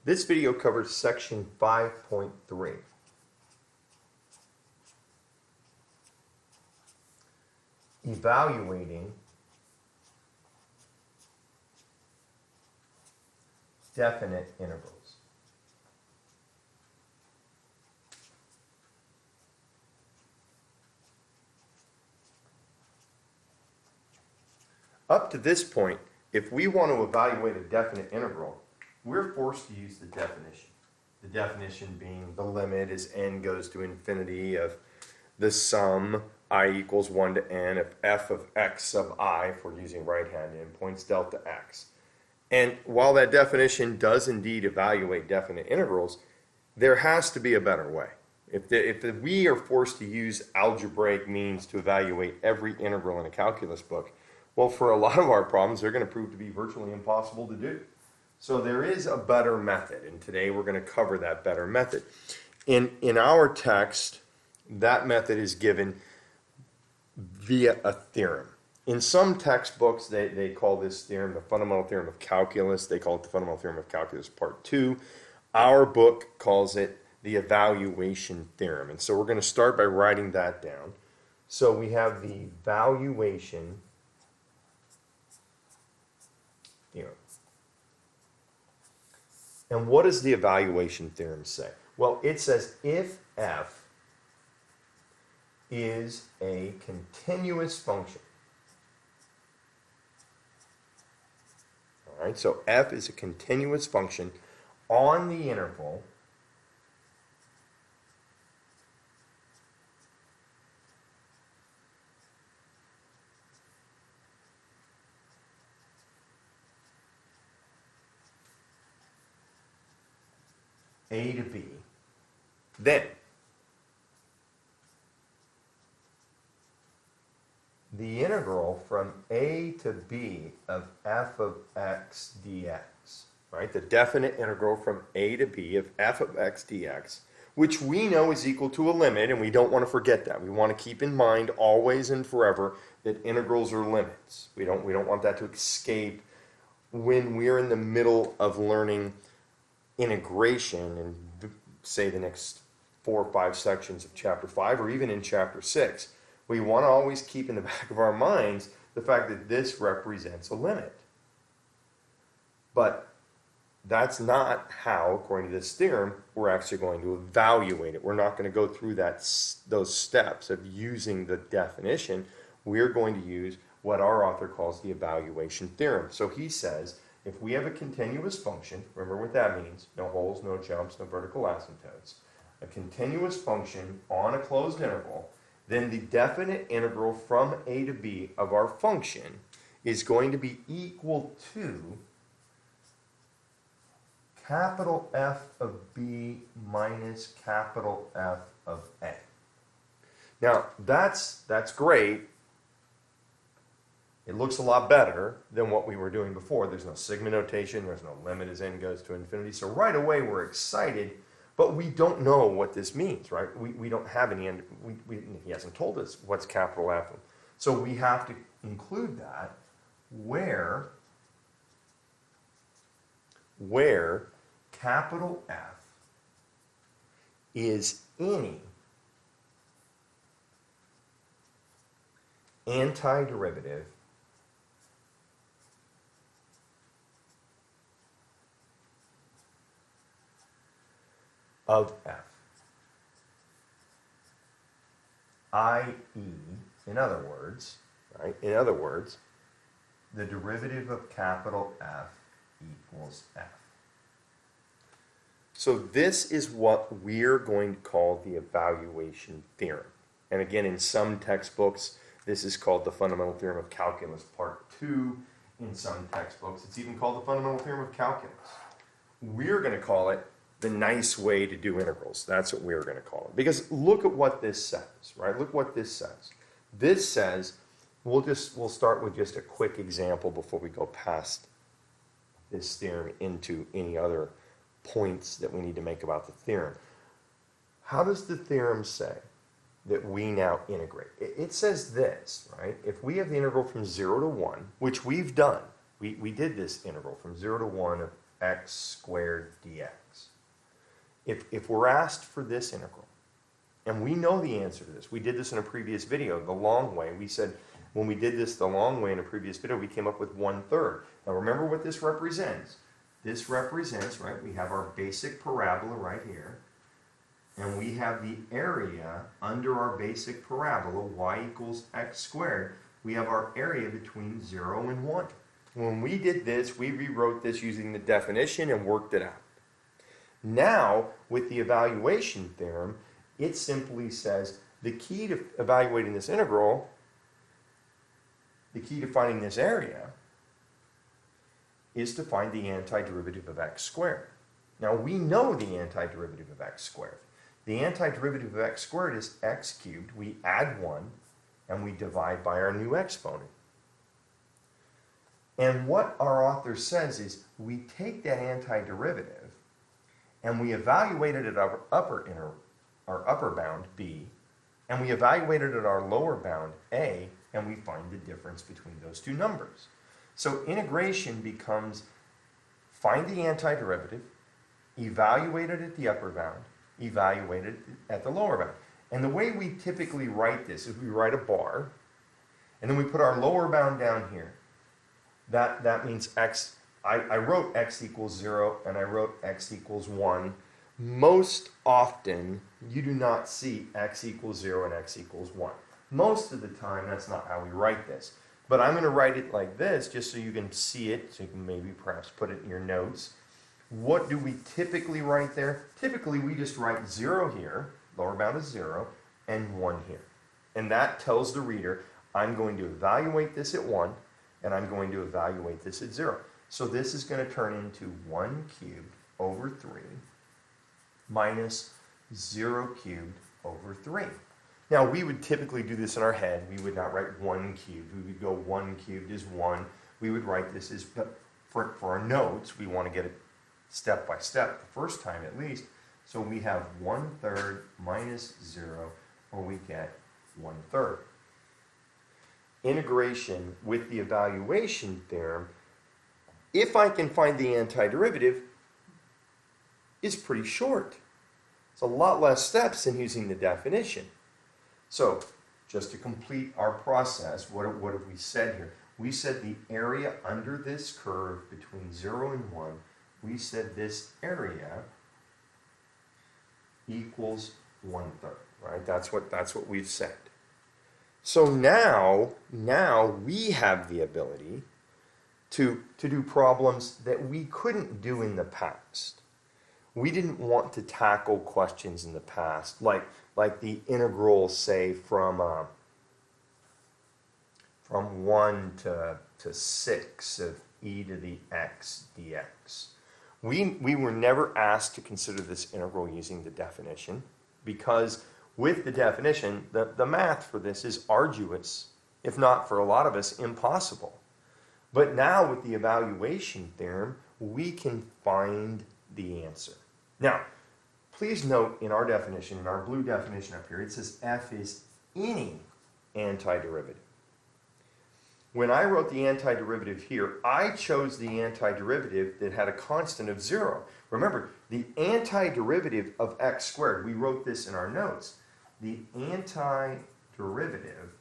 This video covers section 5.3. Evaluating definite intervals. Up to this point, if we want to evaluate a definite integral, we're forced to use the definition. The definition being the limit as n goes to infinity of the sum I equals 1 to n of f of x sub I, if we're using right-hand endpoints, delta x. And while that definition does indeed evaluate definite integrals, there has to be a better way. If we are forced to use algebraic means to evaluate every integral in a calculus book, well, for a lot of our problems, they're going to prove to be virtually impossible to do. So there is a better method, and today we're going to cover that better method. In our text, that method is given via a theorem. In some textbooks, they call this theorem the fundamental theorem of calculus. They call it the fundamental theorem of calculus part 2. Our book calls it the evaluation theorem. And so we're going to start by writing that down. So we have the evaluation theorem. And what does the evaluation theorem say? Well, it says if f is a continuous function. All right, so f is a continuous function on the interval a to b, then the integral from a to b of f of x dx, right? The definite integral from a to b of f of x dx, which we know is equal to a limit, and we don't want to forget that. We want to keep in mind always and forever that integrals are limits. We don't want that to escape when we're in the middle of learning integration in, say, the next 4 or 5 sections of chapter 5, or even in chapter 6. We want to always keep in the back of our minds the fact that this represents a limit. But that's not how, according to this theorem, we're actually going to evaluate it. We're not going to go through those steps of using the definition. We're going to use what our author calls the evaluation theorem. So he says, if we have a continuous function, remember what that means, no holes, no jumps, no vertical asymptotes, a continuous function on a closed interval, then the definite integral from a to b of our function is going to be equal to capital F of b minus capital F of a. Now, that's great. It looks a lot better than what we were doing before. There's no sigma notation. There's no limit as n goes to infinity. So right away we're excited, but we don't know what this means, right? We don't have any, he hasn't told us what's capital F. So we have to include that where capital F is any antiderivative of f, i.e., in other words, right? In other words, the derivative of capital F equals f. So this is what we're going to call the evaluation theorem. And again, in some textbooks, this is called the fundamental theorem of calculus part 2. In some textbooks, it's even called the fundamental theorem of calculus. We're going to call it the nice way to do integrals. That's what we're going to call it. Because look at what this says, right? Look what this says. This says, we'll start with just a quick example before we go past this theorem into any other points that we need to make about the theorem. How does the theorem say that we now integrate? It says this, right? If we have the integral from 0 to 1, which we've done, we did this integral from 0 to 1 of x squared dx. If we're asked for this integral, and we know the answer to this, we did this in a previous video, the long way. We said when we did this the long way in a previous video, we came up with 1/3. Now remember what this represents. This represents, right, we have our basic parabola right here, and we have the area under our basic parabola, y equals x squared. We have our area between 0 and 1. When we did this, we rewrote this using the definition and worked it out. Now, with the evaluation theorem, it simply says the key to evaluating this integral, the key to finding this area, is to find the antiderivative of x squared. Now, we know the antiderivative of x squared. The antiderivative of x squared is x cubed. We add 1, and we divide by our new exponent. And what our author says is we take that antiderivative and we evaluate it at our upper bound, b, and we evaluate it at our lower bound, a, and we find the difference between those two numbers. So integration becomes find the antiderivative, evaluate it at the upper bound, evaluate it at the lower bound. And the way we typically write this is we write a bar, and then we put our lower bound down here. That means x. I wrote x equals 0 and I wrote x equals 1. Most often, you do not see x equals 0 and x equals 1. Most of the time, that's not how we write this. But I'm going to write it like this just so you can see it, so you can maybe perhaps put it in your notes. What do we typically write there? Typically, we just write 0 here, lower bound is 0, and 1 here. And that tells the reader, I'm going to evaluate this at 1, and I'm going to evaluate this at 0. So this is going to turn into 1 cubed over 3 minus 0 cubed over 3. Now, we would typically do this in our head. We would not write 1 cubed. We would go 1 cubed is 1. We would write this as, but for our notes, we want to get it step by step, the first time at least. So we have 1/3 minus 0, or we get 1/3. Integration with the evaluation theorem, if I can find the antiderivative, is pretty short. It's a lot less steps than using the definition. So, just to complete our process, what have we said here? We said the area under this curve between 0 and 1, we said this area equals 1/3, right? That's what we've said. So now we have the ability to do problems that we couldn't do in the past. We didn't want to tackle questions in the past, like the integral, say, from 1 to 6 of e to the x dx. We were never asked to consider this integral using the definition, because with the definition, the math for this is arduous, if not for a lot of us, impossible. But now with the evaluation theorem, we can find the answer. Now, please note in our definition, in our blue definition up here, it says f is any antiderivative. When I wrote the antiderivative here, I chose the antiderivative that had a constant of 0. Remember, the antiderivative of x squared, we wrote this in our notes. The antiderivative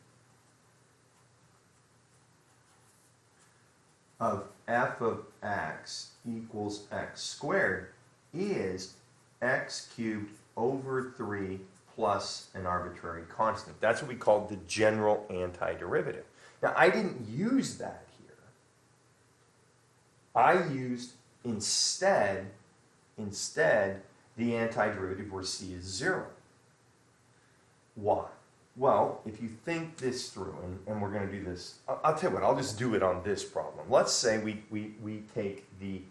of f of x equals x squared is x cubed over 3 plus an arbitrary constant. That's what we call the general antiderivative. Now, I didn't use that here. I used instead the antiderivative where c is 0. Why? Well, if you think this through, and we're going to do this, I'll tell you what, I'll just do it on this problem. Let's say we take the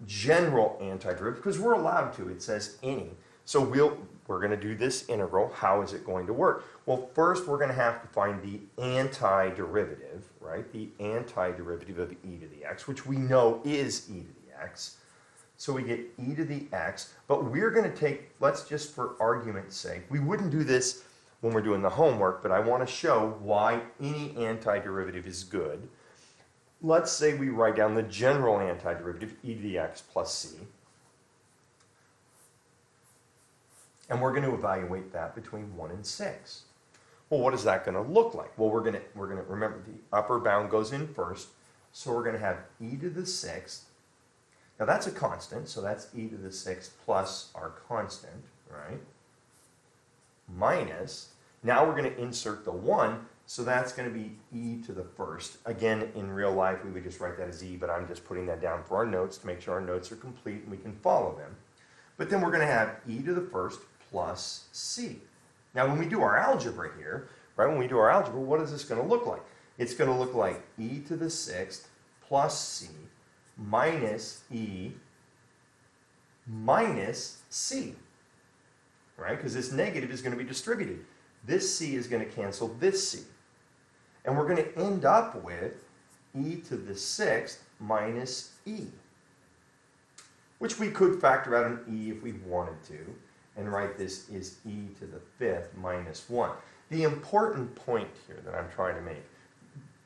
general antiderivative, because we're allowed to. It says any. So we're going to do this integral. How is it going to work? Well, first we're going to have to find the antiderivative, right? The antiderivative of e to the x, which we know is e to the x. So we get e to the x, but we're going to take, let's just for argument's sake, we wouldn't do this when we're doing the homework, but I want to show why any antiderivative is good. let's say we write down the general antiderivative, e to the x plus c. And we're going to evaluate that between 1 and 6. Well, what is that going to look like? Well, we're going to remember the upper bound goes in first. So we're going to have e to the 6th. Now that's a constant, so that's e to the 6th plus our constant, right? Minus, now we're going to insert the 1, so that's going to be e to the 1st. Again, in real life, we would just write that as e, but I'm just putting that down for our notes to make sure our notes are complete and we can follow them. But then we're going to have e to the 1st plus c. Now, when we do our algebra here, right, when we do our algebra, what is this going to look like? It's going to look like e to the 6th plus c minus e minus c, right? Because this negative is going to be distributed. This c is going to cancel this c. And we're going to end up with e to the 6th minus e, which we could factor out an e if we wanted to, and write this is e to the 5th minus 1. The important point here that I'm trying to make,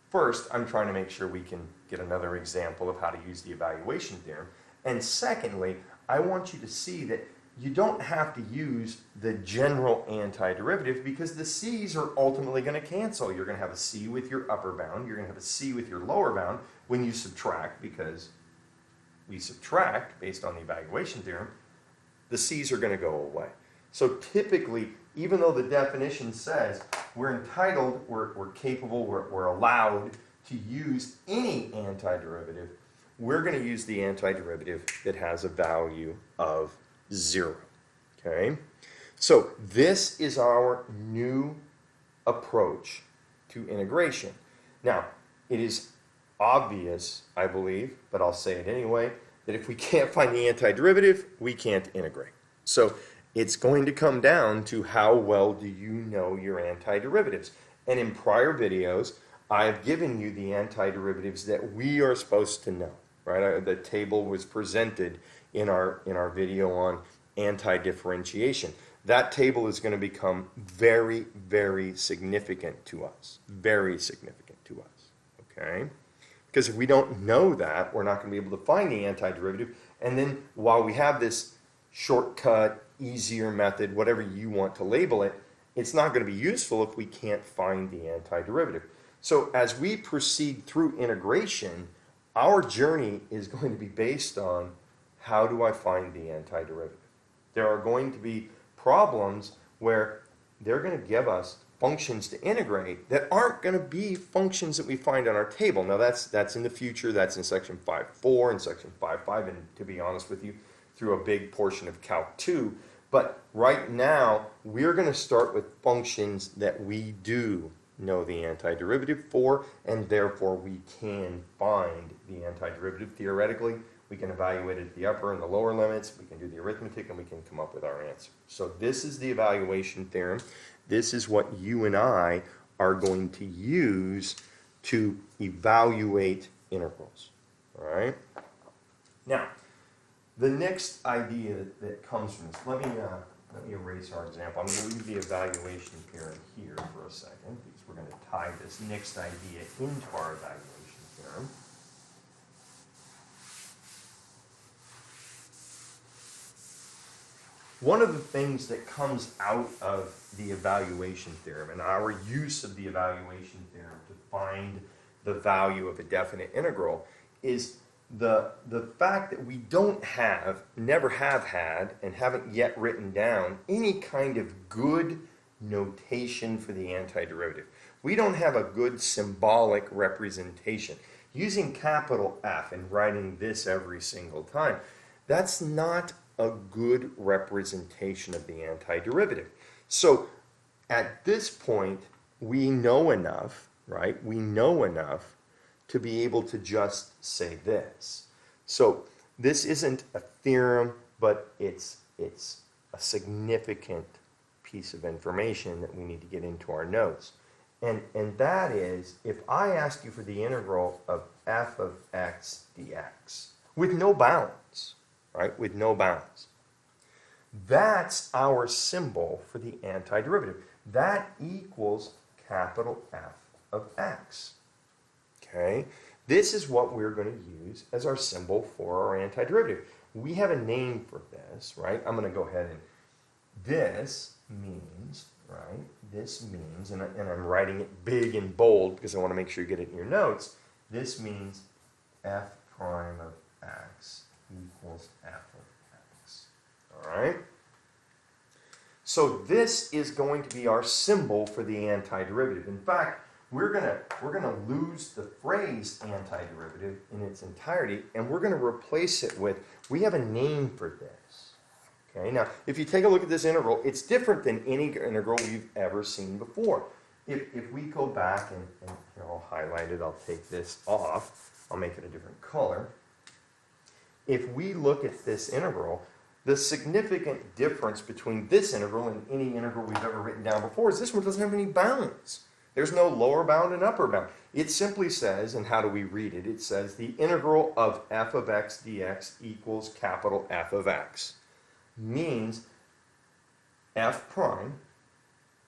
first, I'm trying to make sure we can get another example of how to use the evaluation theorem. And secondly, I want you to see that you don't have to use the general antiderivative because the c's are ultimately going to cancel. You're going to have a c with your upper bound. You're going to have a c with your lower bound when you subtract, because we subtract based on the evaluation theorem. The c's are going to go away. So typically, even though the definition says we're entitled, we're capable, we're allowed to use any antiderivative, we're going to use the antiderivative that has a value of 0. Okay? So this is our new approach to integration. Now, it is obvious, I believe, but I'll say it anyway, that if we can't find the antiderivative, we can't integrate. So it's going to come down to how well do you know your antiderivatives. And in prior videos, I've given you the antiderivatives that we are supposed to know, right? The table was presented in our video on antidifferentiation. That table is going to become very, very significant to us. Very significant to us, okay? Because if we don't know that, we're not going to be able to find the antiderivative. And then while we have this shortcut, easier method, whatever you want to label it, it's not going to be useful if we can't find the antiderivative. So as we proceed through integration, our journey is going to be based on how do I find the antiderivative. There are going to be problems where they're going to give us functions to integrate that aren't going to be functions that we find on our table. Now that's in the future, that's in section 5.4 and section 5.5, and to be honest with you, through a big portion of Calc 2. But right now, we're going to start with functions that we do know the antiderivative for, and therefore we can find the antiderivative. Theoretically, we can evaluate it at the upper and the lower limits, we can do the arithmetic, and we can come up with our answer. So this is the evaluation theorem. This is what you and I are going to use to evaluate integrals. All right? Now, the next idea that comes from this, let me erase our example. I'm going to leave the evaluation theorem here for a second because we're going to tie this next idea into our evaluation theorem. One of the things that comes out of the evaluation theorem and our use of the evaluation theorem to find the value of a definite integral is the fact that we don't have, never have had, and haven't yet written down any kind of good notation for the antiderivative. We don't have a good symbolic representation. Using capital F and writing this every single time, that's not a good representation of the antiderivative. So at this point, we know enough, right? We know enough to be able to just say this. So this isn't a theorem, but it's a significant piece of information that we need to get into our notes. And that is, if I ask you for the integral of f of x dx with no bounds, right, with no bounds, that's our symbol for the antiderivative. That equals capital F of x. Okay? This is what we're going to use as our symbol for our antiderivative. We have a name for this, right? I'm going to go ahead and this means, right? This means, and I'm writing it big and bold because I want to make sure you get it in your notes. This means f prime of x equals f of x. All right? So this is going to be our symbol for the antiderivative. In fact, we're gonna lose the phrase antiderivative in its entirety, and we're going to replace it with, we have a name for this. Okay, now if you take a look at this integral, it's different than any integral we've ever seen before. If we go back and here, I'll highlight it, I'll take this off, I'll make it a different color. If we look at this integral, the significant difference between this integral and any integral we've ever written down before is this one doesn't have any bounds. There's no lower bound and upper bound. It simply says, and how do we read it? It says the integral of f of x dx equals capital F of x. Means f prime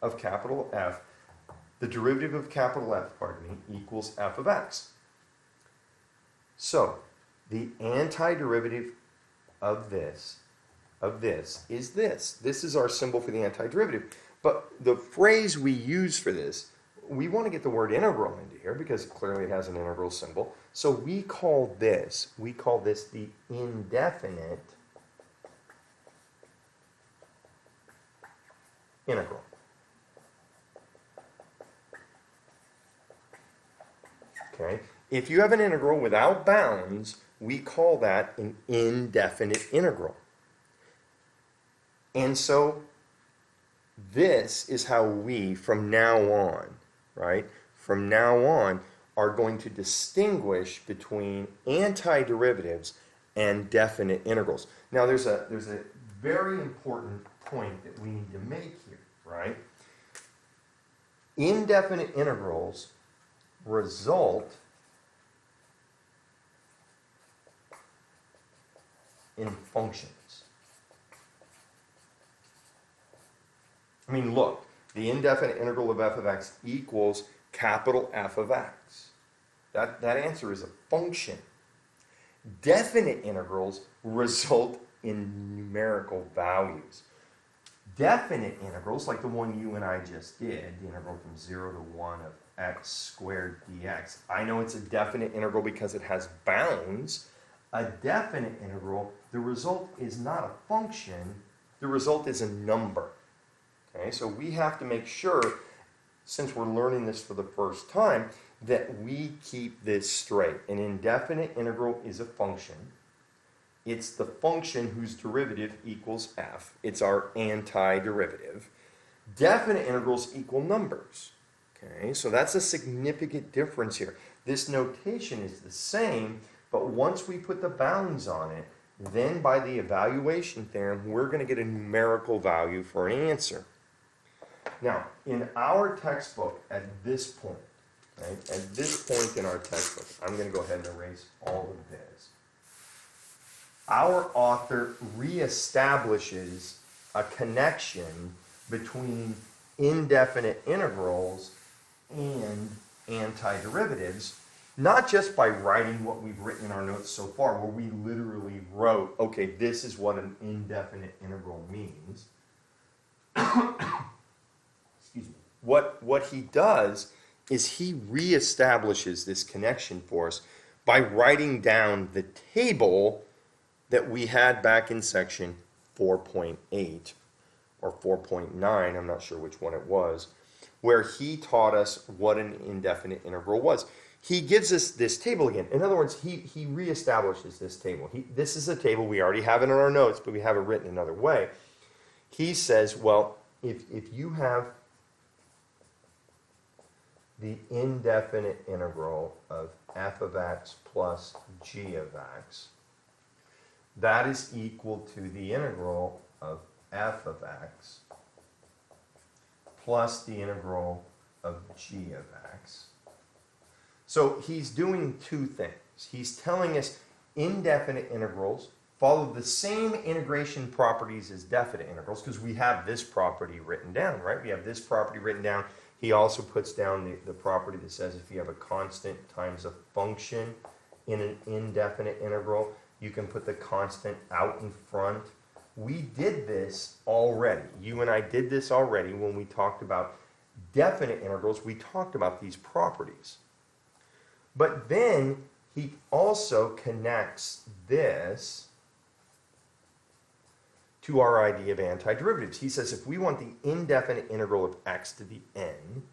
of capital F, the derivative of capital F, equals f of x. So, the antiderivative of this is this. This is our symbol for the antiderivative. But the phrase we use for this, we want to get the word integral into here because clearly it has an integral symbol. So we call this the indefinite integral. Okay? If you have an integral without bounds, we call that an indefinite integral. And so this is how we, from now on, right, from now on, are going to distinguish between antiderivatives and definite integrals. Now, there's a very important point that we need to make here, right? Indefinite integrals result in functions. I mean, look, the indefinite integral of f of x equals capital F of x. That answer is a function. Definite integrals result in numerical values. Definite integrals, like the one you and I just did, the integral from 0 to 1 of x squared dx, I know it's a definite integral because it has bounds. A definite integral, the result is not a function, the result is a number. Okay, so we have to make sure, since we're learning this for the first time, that we keep this straight. An indefinite integral is a function. It's the function whose derivative equals f. It's our antiderivative. Definite integrals equal numbers. Okay, so that's a significant difference here. This notation is the same, but once we put the bounds on it, then by the evaluation theorem, we're going to get a numerical value for an answer. Now, in our textbook at this point, right, at this point in our textbook, I'm going to go ahead and erase all of this. Our author reestablishes a connection between indefinite integrals and antiderivatives, not just by writing what we've written in our notes so far, where we literally wrote, okay, this is what an indefinite integral means. Excuse me. What he does is he reestablishes this connection for us by writing down the table that we had back in section 4.8 or 4.9, I'm not sure which one it was, where he taught us what an indefinite integral was. He gives us this table again. In other words, he reestablishes this table. This is a table we already have it in our notes, but we have it written another way. He says, well, if you have the indefinite integral of f of x plus g of x, that is equal to the integral of f of x plus the integral of g of x. So he's doing two things. He's telling us indefinite integrals follow the same integration properties as definite integrals because we have this property written down, right? We have this property written down He also puts down the property that says if you have a constant times a function in an indefinite integral, you can put the constant out in front. We did this already. You and I did this already when we talked about definite integrals. We talked about these properties. But then he also connects this to our idea of antiderivatives. He says if we want the indefinite integral of x to the n,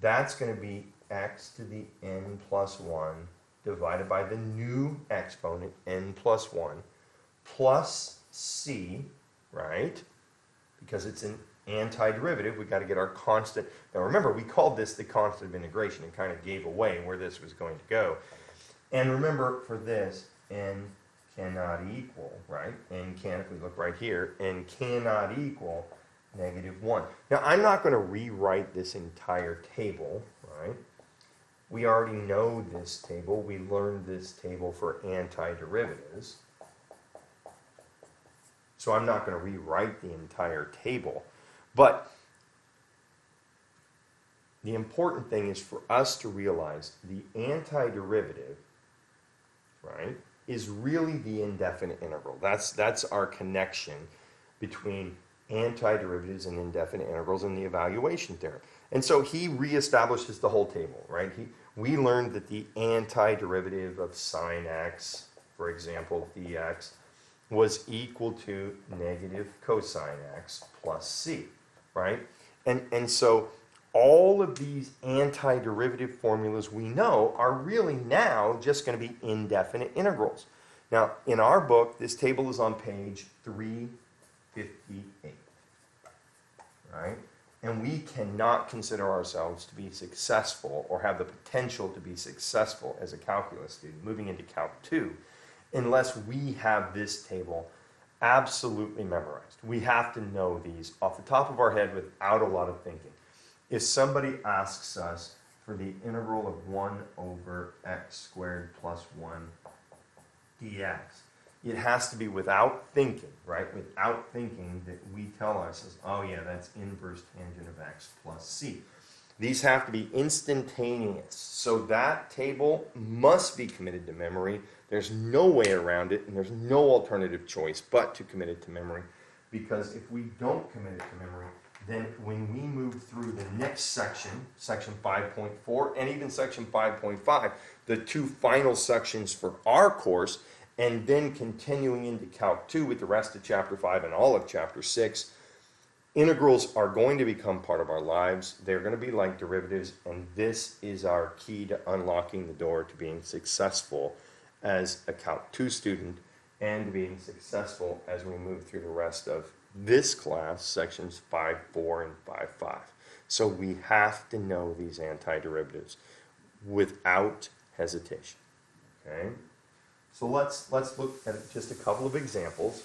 that's going to be x to the n plus 1 divided by the new exponent n plus 1 plus c, right? Because it's an antiderivative, we've got to get our constant. Now remember, we called this the constant of integration and kind of gave away where this was going to go. And remember, for this, n cannot equal, right? N can, if we look right here, n cannot equal -1. Now I'm not going to rewrite this entire table, right? We already know this table. We learned this table for antiderivatives. So I'm not going to rewrite the entire table. But the important thing is for us to realize the antiderivative, right, is really the indefinite integral. That's our connection between antiderivatives and indefinite integrals in the evaluation theorem. And so he reestablishes the whole table, right? We learned that the antiderivative of sine x, for example, dx, was equal to negative cosine x plus c, right? And so all of these antiderivative formulas we know are really now just going to be indefinite integrals. Now, in our book, this table is on page 358, right? And we cannot consider ourselves to be successful or have the potential to be successful as a calculus student moving into Calc 2 unless we have this table absolutely memorized. We have to know these off the top of our head without a lot of thinking. If somebody asks us for the integral of 1 over x squared plus 1 dx, it has to be without thinking, right? Without thinking that we tell ourselves, oh yeah, that's inverse tangent of x plus c. These have to be instantaneous. So that table must be committed to memory. There's no way around it, and there's no alternative choice but to commit it to memory. Because if we don't commit it to memory, then when we move through the next section, section 5.4, and even section 5.5, the two final sections for our course, and then continuing into Calc 2 with the rest of Chapter 5 and all of Chapter 6, integrals are going to become part of our lives. They're going to be like derivatives, and this is our key to unlocking the door to being successful as a Calc 2 student and being successful as we move through the rest of this class, sections 5.4 and 5.5. So we have to know these antiderivatives without hesitation. Okay? So let's look at just a couple of examples.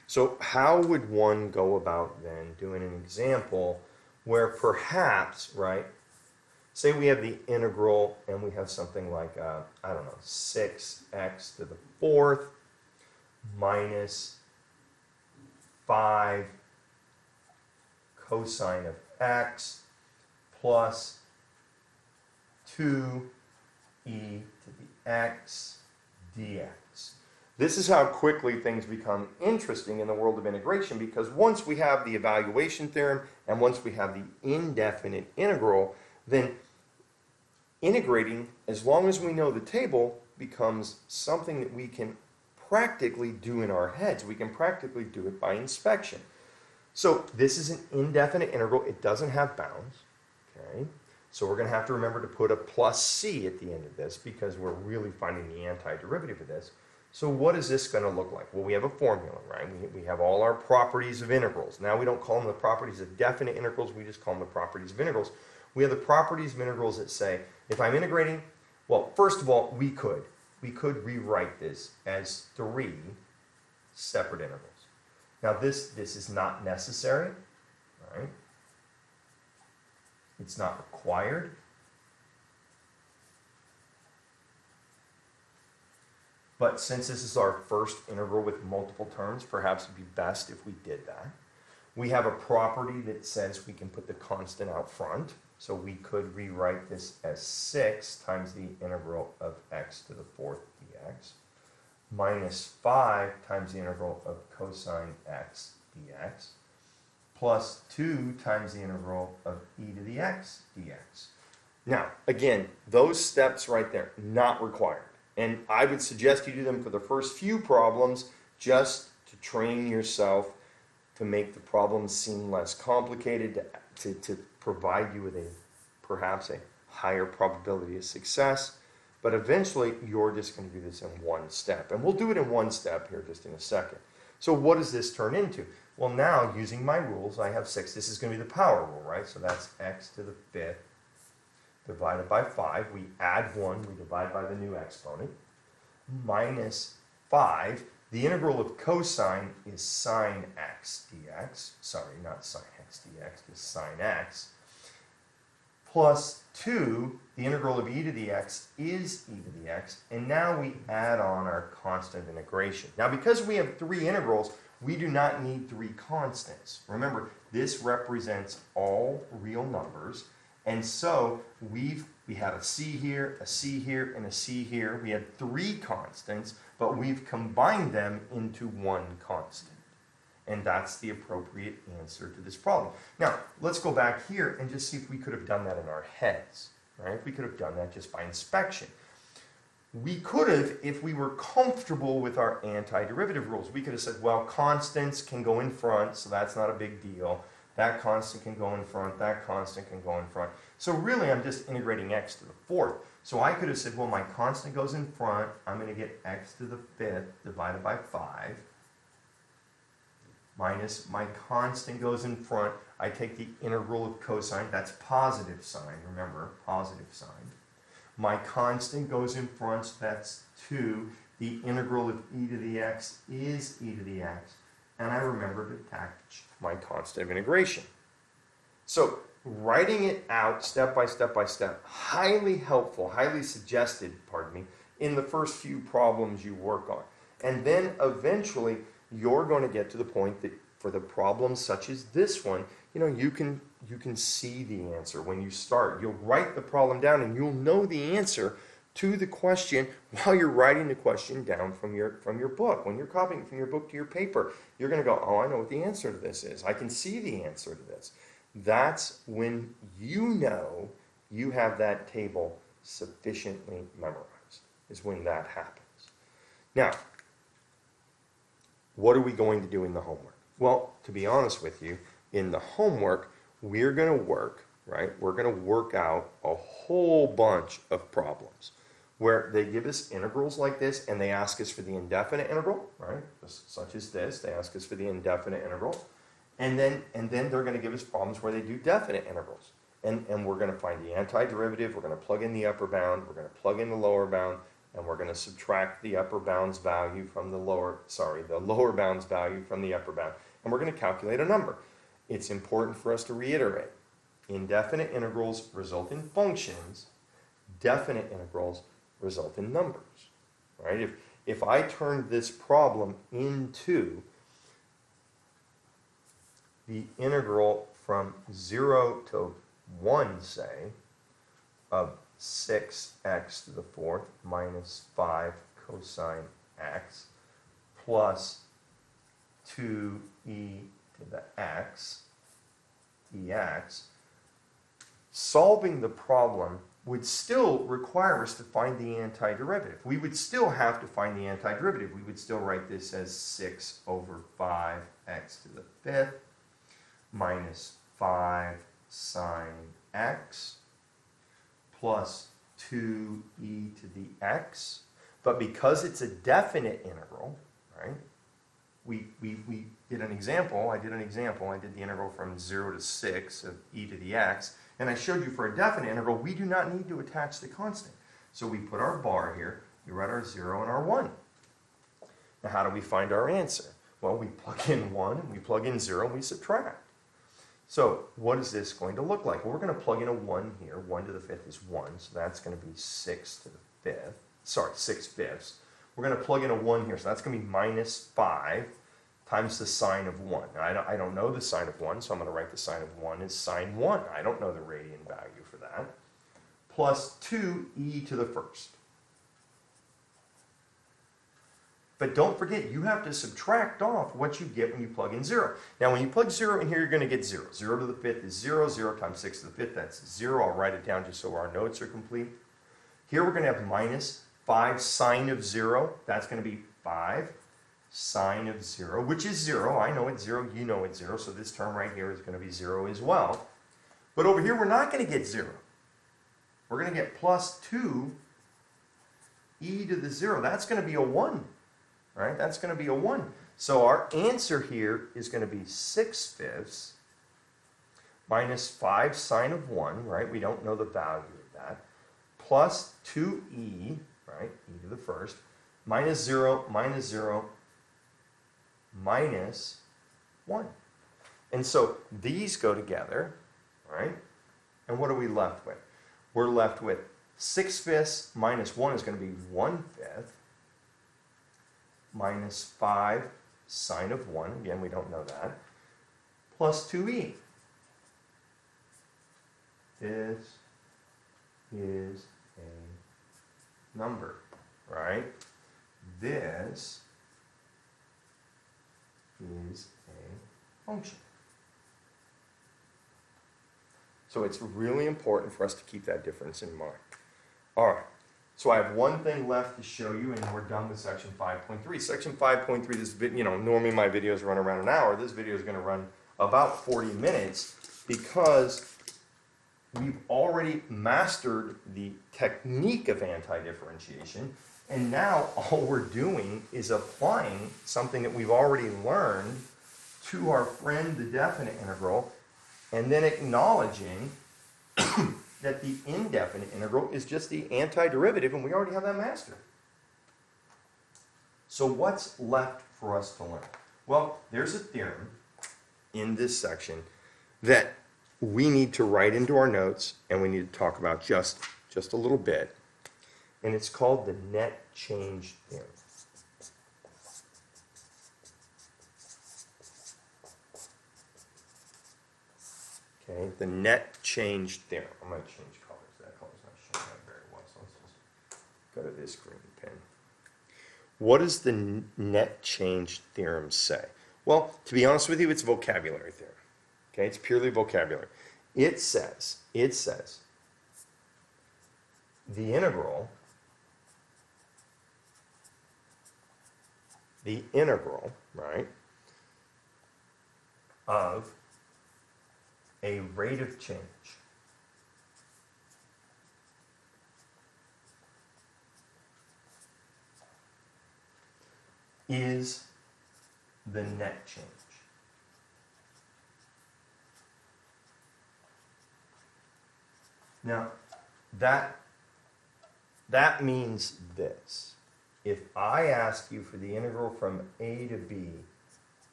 So how would one go about then doing an example where perhaps, right, say we have the integral and we have something like, 6x to the 4th minus 5 cosine of x plus 2e to the x dx. This is how quickly things become interesting in the world of integration, because once we have the evaluation theorem and once we have the indefinite integral, then integrating, as long as we know the table, becomes something that we can practically do in our heads. We can practically do it by inspection. So this is an indefinite integral. It doesn't have bounds. Okay? So we're going to have to remember to put a plus c at the end of this because we're really finding the antiderivative of this. So what is this going to look like? Well, we have a formula, right? We have all our properties of integrals. Now we don't call them the properties of definite integrals. We just call them the properties of integrals. We have the properties of integrals that say, if I'm integrating, well, first of all, we could rewrite this as 3 separate integrals. Now this is not necessary, right? It's not required. But since this is our first integral with multiple terms, perhaps it'd be best if we did that. We have a property that says we can put the constant out front. So we could rewrite this as 6 times the integral of x to the 4th dx minus 5 times the integral of cosine x dx plus 2 times the integral of e to the x dx. Now, again, those steps right there, not required. And I would suggest you do them for the first few problems just to train yourself to make the problems seem less complicated, to provide you with perhaps a higher probability of success. But eventually, you're just going to do this in one step. And we'll do it in one step here just in a second. So what does this turn into? Well, now, using my rules, I have 6. This is going to be the power rule, right? So that's x to the 5th divided by 5. We add 1. We divide by the new exponent. Minus 5. The integral of cosine is sine x dx. Sorry, not sine x dx, just sine x. Plus 2, the integral of e to the x is e to the x. And now we add on our constant integration. Now, because we have 3 integrals, we do not need 3 constants. Remember, this represents all real numbers. And so we had a c here, and a c here. We had 3 constants, but we've combined them into 1 constant. And that's the appropriate answer to this problem. Now, let's go back here and just see if we could have done that in our heads. Right? If we could have done that just by inspection. We could have, if we were comfortable with our antiderivative rules, we could have said, well, constants can go in front, so that's not a big deal. That constant can go in front, that constant can go in front. So really, I'm just integrating x to the 4th. So I could have said, well, my constant goes in front. I'm going to get x to the 5th divided by 5. Minus my constant goes in front. I take the integral of cosine. That's positive sign. Remember, positive sign. My constant goes in front. So that's 2. The integral of e to the x is e to the x. And I remember to attach my constant of integration. So writing it out step by step by step, highly helpful, highly suggested, in the first few problems you work on. And then eventually you're going to get to the point that for the problems such as this one, you can see the answer when you start. You'll write the problem down and you'll know the answer to the question while you're writing the question down from your book. When you're copying from your book to your paper, you're going to go, oh, I know what the answer to this is. I can see the answer to this. That's when you know you have that table sufficiently memorized, is when that happens. Now, what are we going to do in the homework? Well, to be honest with you, in the homework, we're going to work, right? We're going to work out a whole bunch of problems where they give us integrals like this and they ask us for the indefinite integral, right? Such as this, they ask us for the indefinite integral. And then they're going to give us problems where they do definite integrals. And we're going to find the antiderivative, we're going to plug in the upper bound, we're going to plug in the lower bound, and we're going to subtract the upper bound's value from the lower bound's value from the upper bound. And we're going to calculate a number. It's important for us to reiterate. Indefinite integrals result in functions. Definite integrals result in numbers. Right? If I turn this problem into the integral from 0 to 1, say, of 6x to the 4th minus 5 cosine x plus 2e to the x dx, solving the problem would still require us to find the antiderivative. We would still have to find the antiderivative. We would still write this as 6 over 5x to the 5th minus 5 sine x plus 2e to the x. But because it's a definite integral, right, we did an example. I did the integral from 0 to 6 of e to the x. And I showed you for a definite integral, we do not need to attach the constant. So we put our bar here, we write our 0 and our 1. Now how do we find our answer? Well, we plug in 1, we plug in 0, and we subtract. So what is this going to look like? Well, we're going to plug in a 1 here. 1 to the 5th is 1, so that's going to be 6 to the 5th. Sorry, 6 fifths. we're going to plug in a 1 here. So that's going to be minus 5 times the sine of 1. Now, I don't know the sine of 1, so I'm going to write the sine of 1 as sine 1. I don't know the radian value for that. Plus 2e to the first. But don't forget, you have to subtract off what you get when you plug in 0. Now, when you plug 0 in here, you're going to get 0. 0 to the 5th is 0. 0 times 6 to the 5th, that's 0. I'll write it down just so our notes are complete. Here we're going to have minus 5 sine of 0. That's going to be 5 sine of 0, which is 0. I know it's 0. You know it's 0. So this term right here is going to be 0 as well. But over here, we're not going to get 0. We're going to get plus 2 e to the 0. That's going to be a 1. Right? That's going to be a 1. So our answer here is going to be 6/5 minus 5 sine of 1, right? We don't know the value of that, plus 2e, right? E to the first, minus 0, minus 0, minus 1. And so these go together, right? And what are we left with? We're left with 6/5 minus 1 is going to be 1/5. Minus 5 sine of 1, again, we don't know that, plus 2e. This is a number, right? This is a function. So it's really important for us to keep that difference in mind. All right. So I have one thing left to show you, and we're done with section 5.3. Section 5.3, this normally my videos run around an hour. This video is going to run about 40 minutes because we've already mastered the technique of antidifferentiation, and now all we're doing is applying something that we've already learned to our friend the definite integral, and then acknowledging that the indefinite integral is just the antiderivative, and we already have that mastered. So what's left for us to learn? Well, there's a theorem in this section that we need to write into our notes, and we need to talk about just a little bit, and it's called the Net Change Theorem. Okay, the Net Change Theorem. I'm going to change colors. That color's not showing up very well, so let's just go to this green pen. What does the Net Change Theorem say? Well, to be honest with you, it's a vocabulary theorem. Okay, it's purely vocabulary. It says the integral, right, of a rate of change is the net change. Now, that means this. If I ask you for the integral from a to b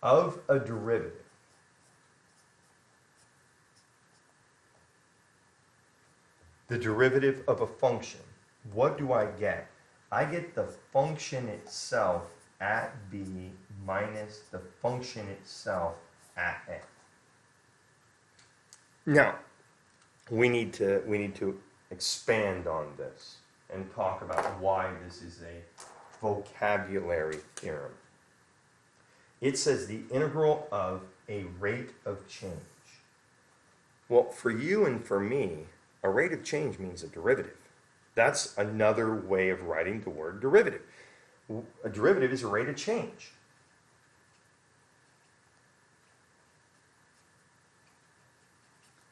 of a derivative, the derivative of a function, what do I get? I get the function itself at b minus the function itself at a. Now, we need to expand on this and talk about why this is a vocabulary theorem. It says the integral of a rate of change. Well, for you and for me, a rate of change means a derivative. That's another way of writing the word derivative. A derivative is a rate of change.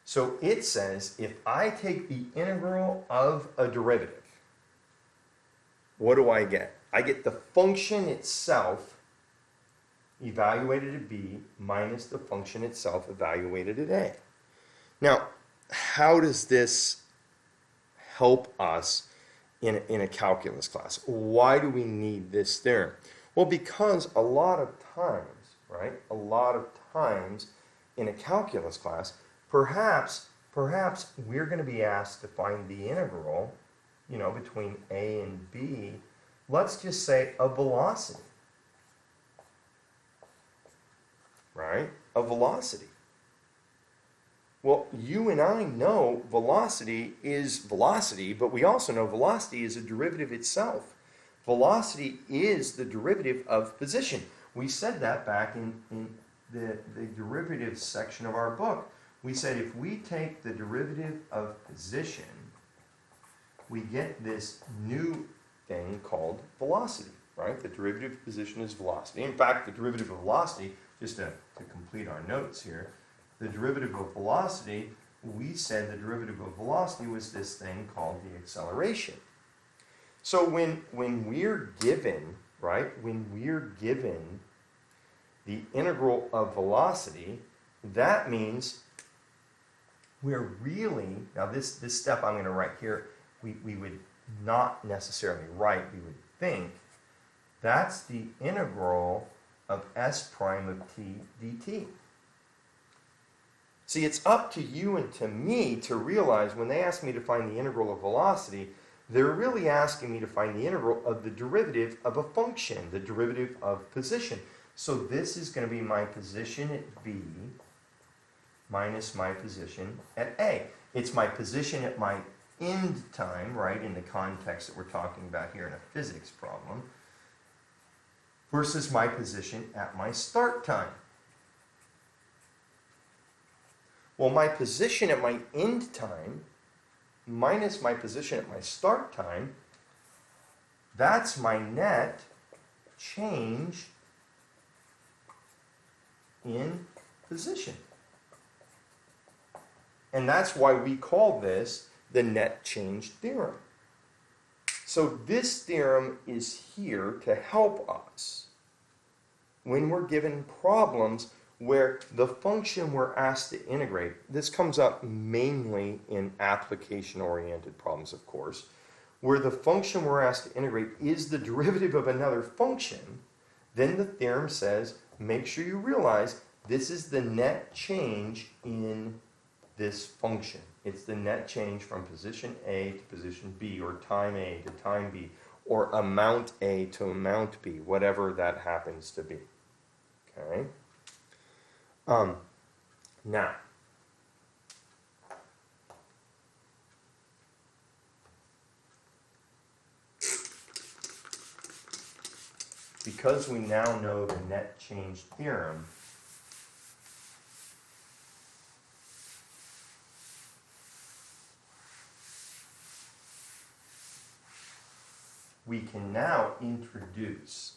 So it says if I take the integral of a derivative, what do I get? I get the function itself evaluated at b minus the function itself evaluated at a. Now, how does this help us in a calculus class? Why do we need this theorem? Well, because a lot of times, right, in a calculus class, perhaps we're going to be asked to find the integral, between a and b let's just say a velocity, right? A velocity. Well, you and I know velocity is velocity, but we also know velocity is a derivative itself. Velocity is the derivative of position. We said that back in the derivatives section of our book. We said if we take the derivative of position, we get this new thing called velocity, right? The derivative of position is velocity. In fact, the derivative of velocity, just to complete our notes here, the derivative of velocity, we said the derivative of velocity was this thing called the acceleration. So when we're given, right, when we're given the integral of velocity, that means we're really, now this step I'm going to write here, we would not necessarily write, we would think, that's the integral of s prime of t dt. See, it's up to you and to me to realize when they ask me to find the integral of velocity, they're really asking me to find the integral of the derivative of a function, the derivative of position. So this is going to be my position at B minus my position at A. It's my position at my end time, right, in the context that we're talking about here in a physics problem, versus my position at my start time. Well, my position at my end time minus my position at my start time, that's my net change in position. And that's why we call this the net change theorem. So this theorem is here to help us when we're given problems where the function we're asked to integrate, this comes up mainly in application-oriented problems, of course, where the function we're asked to integrate is the derivative of another function, then the theorem says, make sure you realize this is the net change in this function. It's the net change from position A to position B, or time A to time B, or amount A to amount B, whatever that happens to be. Okay? Now, because we now know the net change theorem, we can now introduce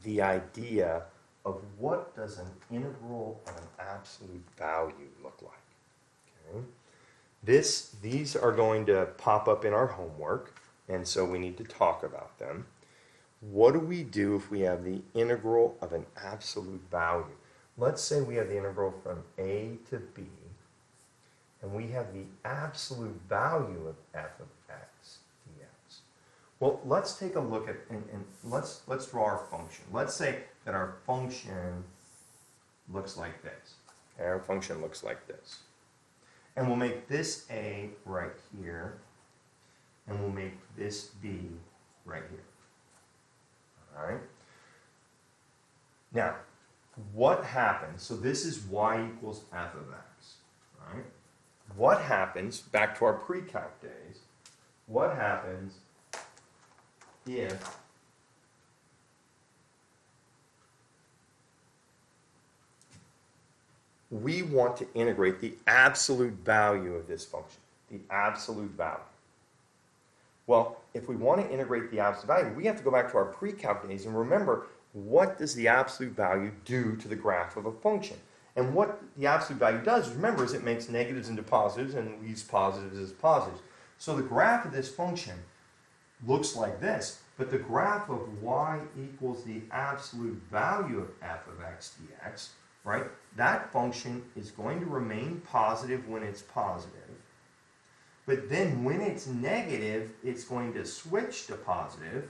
the idea of what does an integral of an absolute value look like. Okay? These are going to pop up in our homework, and so we need to talk about them. What do we do if we have the integral of an absolute value? Let's say we have the integral from A to B, and we have the absolute value of f of x dx. Well, let's take a look at, and let's draw our function. Let's say that our function looks like this. Okay, our function looks like this. And we'll make this A right here, and we'll make this B right here. All right? Now, what happens? So this is y equals f of x. Right? What happens, back to our pre-calc days, what happens if we want to integrate the absolute value of this function, the absolute value? Well, if we want to integrate the absolute value, we have to go back to our pre-calc days and remember, what does the absolute value do to the graph of a function? And what the absolute value does, remember, is it makes negatives into positives and leaves positives as positives. So the graph of this function looks like this, but the graph of y equals the absolute value of f of x dx, right? That function is going to remain positive when it's positive. But then when it's negative, it's going to switch to positive.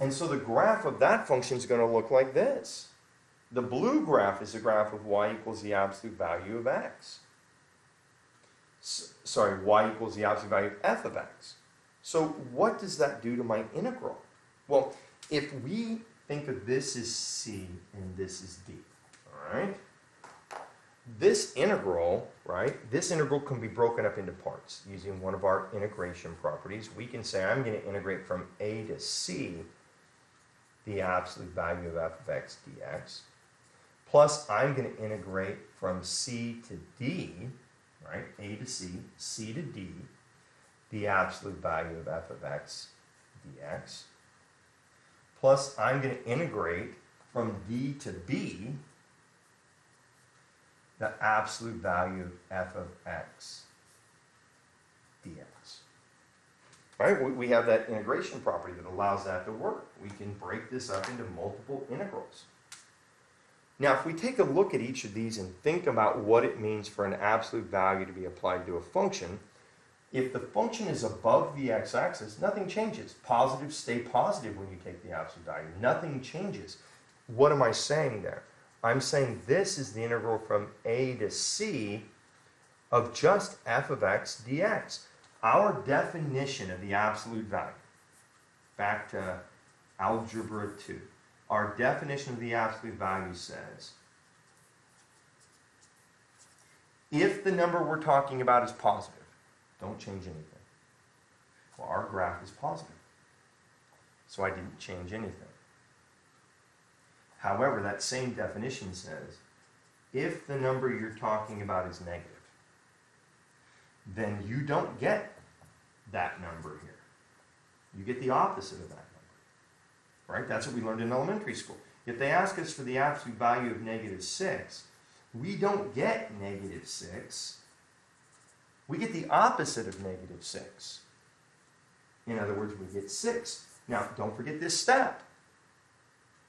And so the graph of that function is going to look like this. The blue graph is the graph of y equals the absolute value of x. Y equals the absolute value of f of x. So what does that do to my integral? Well, if we think of this as c and this is d, all right? This integral, right, this integral can be broken up into parts using one of our integration properties. We can say I'm going to integrate from a to c the absolute value of f of x dx, plus I'm going to integrate from c to d, right, a to c, c to d, the absolute value of f of x dx, plus I'm going to integrate from d to b the absolute value of f of x dx. Right? We have that integration property that allows that to work. We can break this up into multiple integrals. Now, if we take a look at each of these and think about what it means for an absolute value to be applied to a function, if the function is above the x-axis, nothing changes. Positives stay positive when you take the absolute value. Nothing changes. What am I saying there? I'm saying this is the integral from a to c of just f of x dx. Our definition of the absolute value, back to algebra 2, our definition of the absolute value says if the number we're talking about is positive, don't change anything. Well, our graph is positive, so I didn't change anything. However, that same definition says, if the number you're talking about is negative, then you don't get that number here. You get the opposite of that number. Right? That's what we learned in elementary school. If they ask us for the absolute value of -6, we don't get -6. We get the opposite of -6. In other words, we get 6. Now, don't forget this step.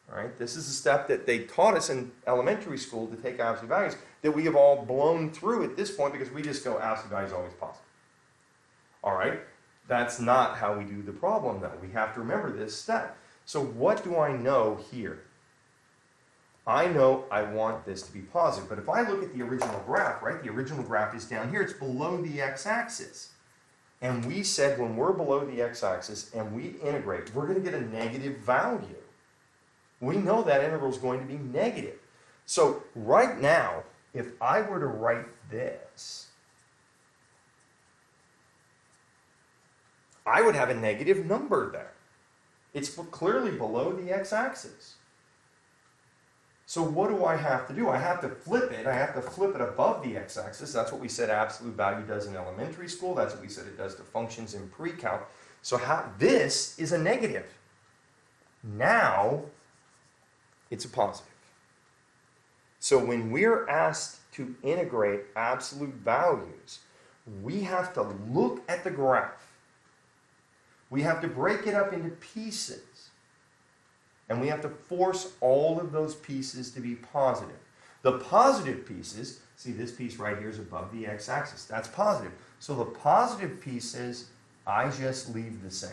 Right? This is a step that they taught us in elementary school to take absolute values that we have all blown through at this point because we just go absolute value is always positive. All right? That's not how we do the problem, though. We have to remember this step. So what do I know here? I know I want this to be positive, but if I look at the original graph, right, the original graph is down here. It's below the x-axis. And we said when we're below the x-axis and we integrate, we're going to get a negative value. We know that integral is going to be negative. So right now, if I were to write this, I would have a negative number there. It's clearly below the x-axis. So what do I have to do? I have to flip it. I have to flip it above the x-axis. That's what we said absolute value does in elementary school. That's what we said it does to functions in pre-calc. So this is a negative. Now, it's a positive. So when we're asked to integrate absolute values, we have to look at the graph. We have to break it up into pieces. And we have to force all of those pieces to be positive. The positive pieces, see this piece right here is above the x-axis. That's positive. So the positive pieces, I just leave the same.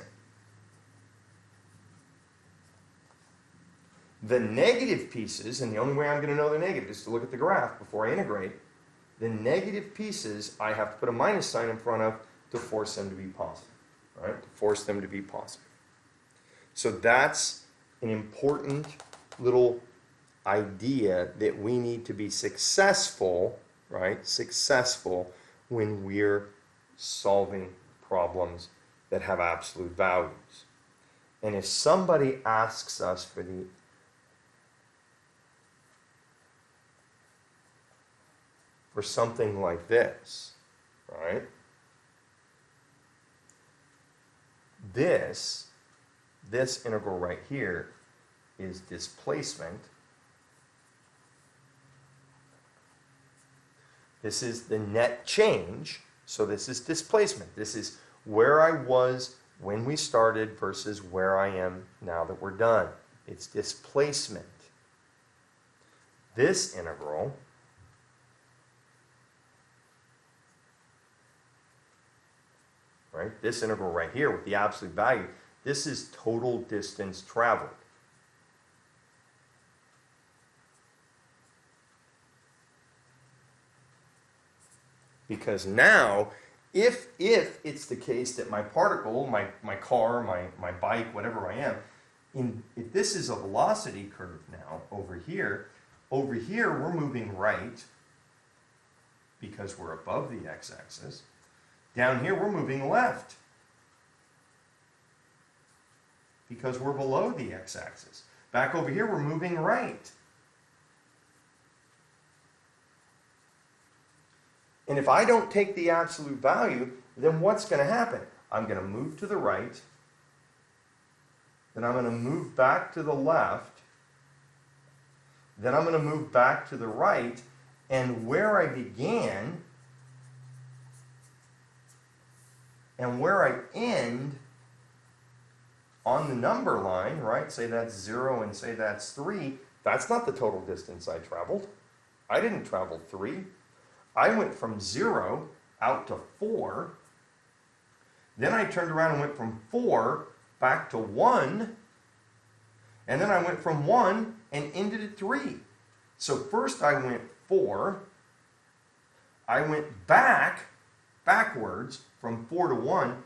The negative pieces, and the only way I'm going to know they're negative is to look at the graph before I integrate. The negative pieces, I have to put a minus sign in front of to force them to be positive. Right? To force them to be positive. So that's an important little idea that we need to be successful, right? Successful when we're solving problems that have absolute values. And if somebody asks us for something like this, right? This integral right here is displacement. This is the net change, so this is displacement. This is where I was when we started versus where I am now that we're done. It's displacement. This integral right? This integral right here with the absolute value, this is total distance traveled. Because now, If it's the case that my particle, my car, my bike, whatever I am, if this is a velocity curve now over here we're moving right because we're above the x-axis. Down here we're moving left because we're below the x-axis. Back over here we're moving right. And if I don't take the absolute value, then what's going to happen? I'm going to move to the right, then I'm going to move back to the left, then I'm going to move back to the right, and where I began and where I end on the number line, right, say that's 0 and say that's 3, that's not the total distance I traveled. I didn't travel 3. I went from 0 out to 4. Then I turned around and went from 4 back to 1. And then I went from 1 and ended at 3. So first I went 4. I went backwards from 4 to 1,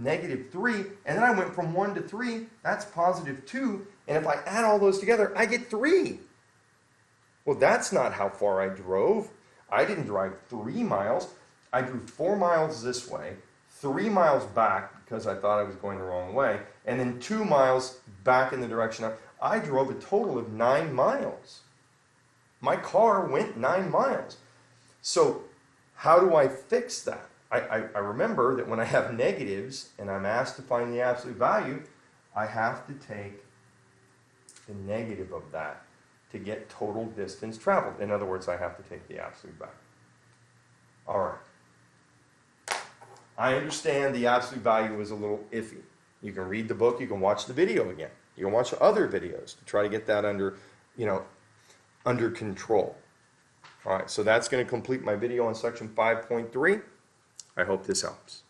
-3. And then I went from 1 to 3. That's +2. And if I add all those together, I get 3. Well, that's not how far I drove. I didn't drive 3 miles. I drove 4 miles this way, 3 miles back because I thought I was going the wrong way, and then 2 miles back in the direction I drove a total of 9 miles. My car went 9 miles. So how do I fix that? I remember that when I have negatives and I'm asked to find the absolute value, I have to take the negative of that to get total distance traveled. In other words, I have to take the absolute value. All right. I understand the absolute value is a little iffy. You can read the book, you can watch the video again. You can watch other videos to try to get that under control. All right, so that's going to complete my video on section 5.3. I hope this helps.